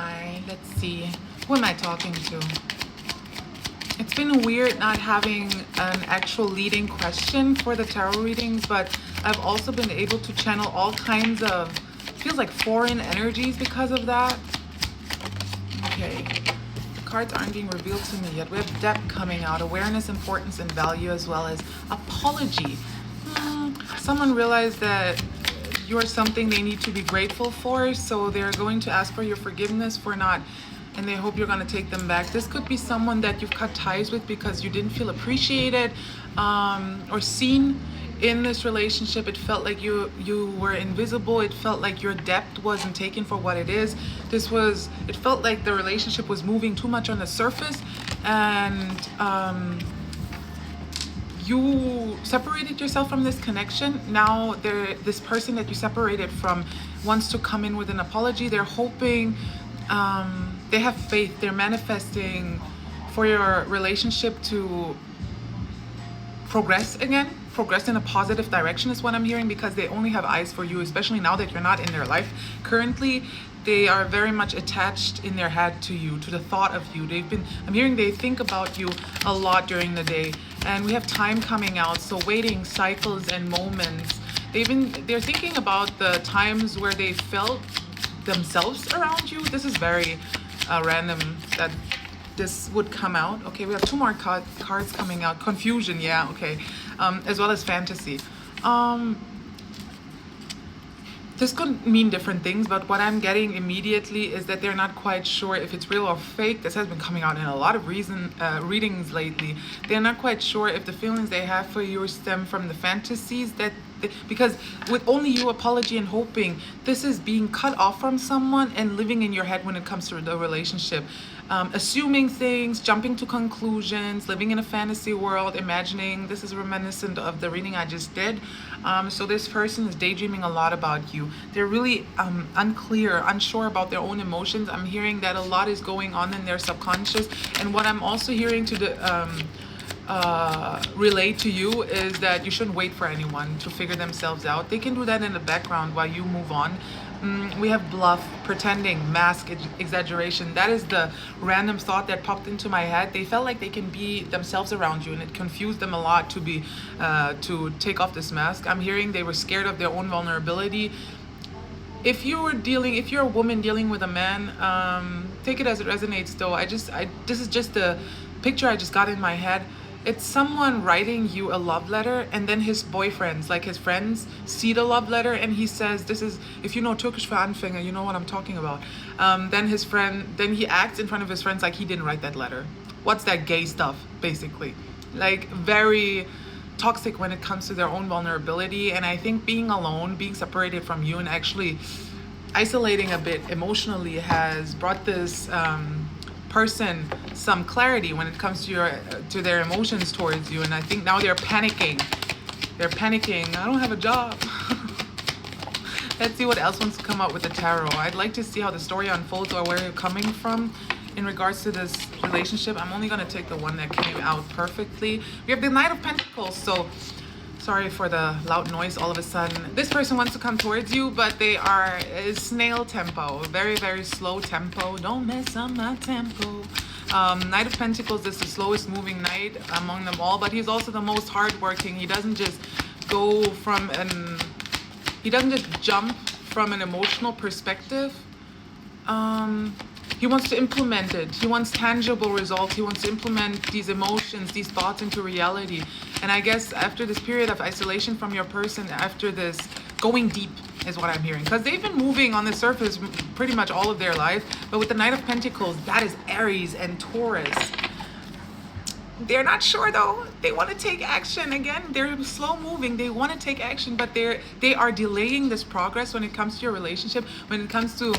Alright, let's see. Who am I talking to? It's been weird not having an actual leading question for the tarot readings, but I've also been able to channel all kinds of, feels like foreign energies because of that. Okay, the cards aren't being revealed to me yet. We have depth coming out, awareness, importance, and value, as well as apology. Someone realized that you're something they need to be grateful for, so they're going to ask for your forgiveness for not, and they hope you're going to take them back. This could be someone that you've cut ties with because you didn't feel appreciated or seen in this relationship. It felt like you were invisible. It felt like your depth wasn't taken for what it is. It felt like the relationship was moving too much on the surface, and you separated yourself from this connection. Now this person that you separated from wants to come in with an apology. They're hoping, they have faith, they're manifesting for your relationship to progress again, progress in a positive direction is what I'm hearing, because they only have eyes for you, especially now that you're not in their life currently. They are very much attached in their head to you, to the thought of you. I'm hearing they think about you a lot during the day, and we have time coming out, so waiting cycles and moments. They're thinking about the times where they felt themselves around you. This is very random that this would come out. Okay, we have two more cards coming out. Confusion, yeah, okay, as well as fantasy. This could mean different things, but what I'm getting immediately is that they're not quite sure if it's real or fake. This has been coming out in a lot of readings lately. They're not quite sure if the feelings they have for you stem from the fantasies because with only you apology and hoping, this is being cut off from someone and living in your head when it comes to the relationship. Assuming things, jumping to conclusions, living in a fantasy world, imagining. This is reminiscent of the reading I just did. So this person is daydreaming a lot about you. They're really unsure about their own emotions. I'm hearing that a lot is going on in their subconscious. And what I'm also hearing to relate to you is that you shouldn't wait for anyone to figure themselves out. They can do that in the background while you move on. We have bluff, pretending, mask, exaggeration. That is the random thought that popped into my head. They felt like they can be themselves around you, and it confused them a lot to take off this mask. I'm hearing they were scared of their own vulnerability. If you're a woman dealing with a man, take it as it resonates though. This is just the picture I just got in my head. It's someone writing you a love letter, and then his boyfriends, like his friends, see the love letter, and he says, this is, if you know Turkish for Anfänger, you know what I'm talking about. Then he acts in front of his friends like he didn't write that letter. What's that gay stuff, basically? Like, very toxic when it comes to their own vulnerability. And I think being alone, being separated from you, and actually isolating a bit emotionally has brought this person some clarity when it comes to their emotions towards you. And I think now they're panicking. I don't have a job. Let's see what else wants to come out with the tarot. I'd like to see how the story unfolds or where you're coming from in regards to this relationship. I'm only going to take the one that came out perfectly. We have the Knight of Pentacles. So sorry for the loud noise all of a sudden. This person wants to come towards you, but they are snail tempo, very, very slow tempo. Don't mess up my tempo. Knight of Pentacles is the slowest moving knight among them all, but he's also the most hardworking. He doesn't just jump from an emotional perspective. He wants to implement it. He wants tangible results. He wants to implement these emotions, these thoughts into reality. And I guess after this period of isolation from your person, after this going deep is what I'm hearing. Because they've been moving on the surface pretty much all of their life. But with the Knight of Pentacles, that is Aries and Taurus. They're not sure though. They want to take action. Again, they're slow moving. They want to take action, but they are delaying this progress when it comes to your relationship, when it comes to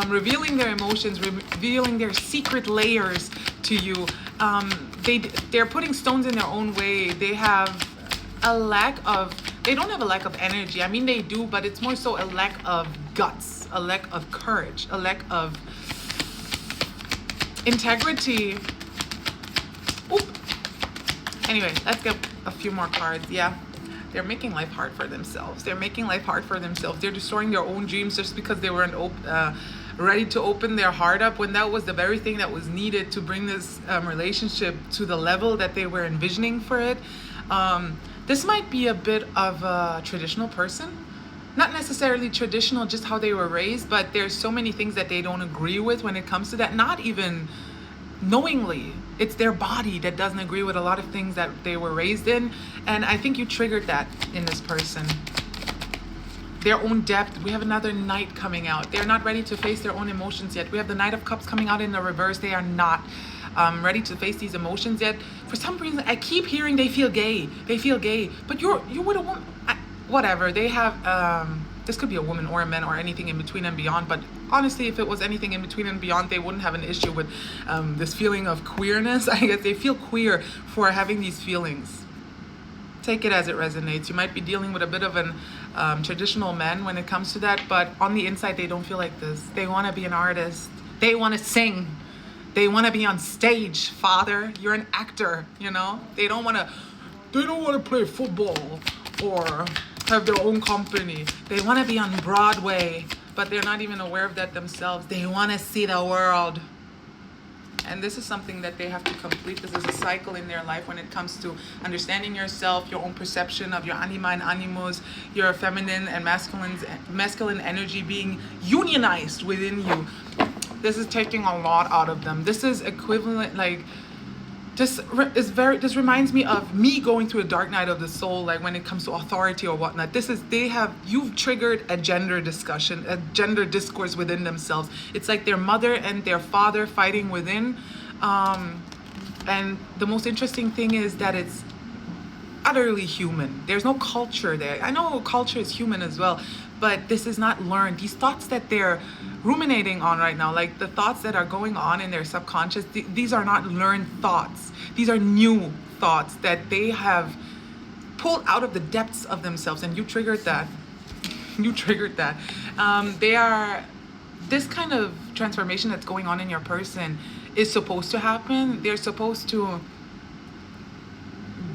revealing their emotions, revealing their secret layers to you. They're putting stones in their own way. They don't have a lack of energy. I mean, they do, but it's more so a lack of guts, a lack of courage, a lack of integrity. Oop. Anyway, let's get a few more cards. Yeah, they're making life hard for themselves. They're destroying their own dreams just because they weren't ready to open their heart up when that was the very thing that was needed to bring this relationship to the level that they were envisioning for it. This might be a bit of a traditional person. Not necessarily traditional, just how they were raised, but there's so many things that they don't agree with when it comes to that. Not even knowingly. It's their body that doesn't agree with a lot of things that they were raised in. And I think you triggered that in this person. Their own depth. We have another Knight coming out. They're not ready to face their own emotions yet. We have the Knight of Cups coming out in the reverse. They are not ready to face these emotions yet. For some reason, I keep hearing they feel gay. They feel gay. But you're with a woman. Whatever. They have... this could be a woman or a man or anything in between and beyond. But honestly, if it was anything in between and beyond, they wouldn't have an issue with this feeling of queerness. I guess they feel queer for having these feelings. Take it as it resonates. You might be dealing with a bit of an traditional man when it comes to that, but on the inside, they don't feel like this. They want to be an artist. They want to sing. They want to be on stage. Father, you're an actor, you know? They don't want to play football or have their own company. They want to be on Broadway, but they're not even aware of that themselves. They want to see the world. And this is something that they have to complete. This is a cycle in their life when it comes to understanding yourself, your own perception of your anima and animus, your feminine and masculine energy being unionized within you. This is taking a lot out of them. This is equivalent, like, this reminds me of me going through a dark night of the soul, like when it comes to authority or whatnot. You've triggered a gender discussion, a gender discourse within themselves. It's like their mother and their father fighting within. And the most interesting thing is that it's utterly human. There's no culture there. I know culture is human as well, but this is not learned. These thoughts that they're ruminating on right now, like the thoughts that are going on in their subconscious, these are not learned thoughts. These are new thoughts that they have pulled out of the depths of themselves, and you triggered that. You triggered that. This kind of transformation that's going on in your person is supposed to happen. They're supposed to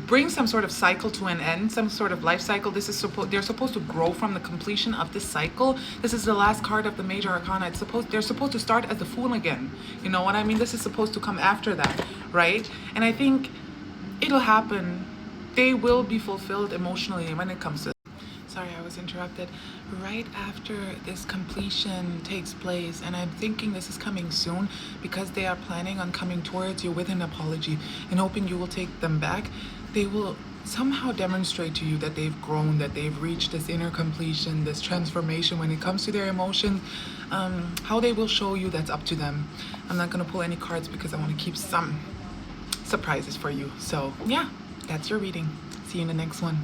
bring some sort of cycle to an end, some sort of life cycle. They're supposed to grow from the completion of this cycle. This is the last card of the Major Arcana. They're supposed to start as the Fool again. You know what I mean? This is supposed to come after that, right? And I think it'll happen. They will be fulfilled emotionally when it comes to... Sorry, I was interrupted. Right after this completion takes place, and I'm thinking this is coming soon because they are planning on coming towards you with an apology and hoping you will take them back. They will somehow demonstrate to you that they've grown, that they've reached this inner completion, this transformation when it comes to their emotions. How they will show you, that's up to them. I'm not going to pull any cards because I want to keep some surprises for you. So yeah, that's your reading. See you in the next one.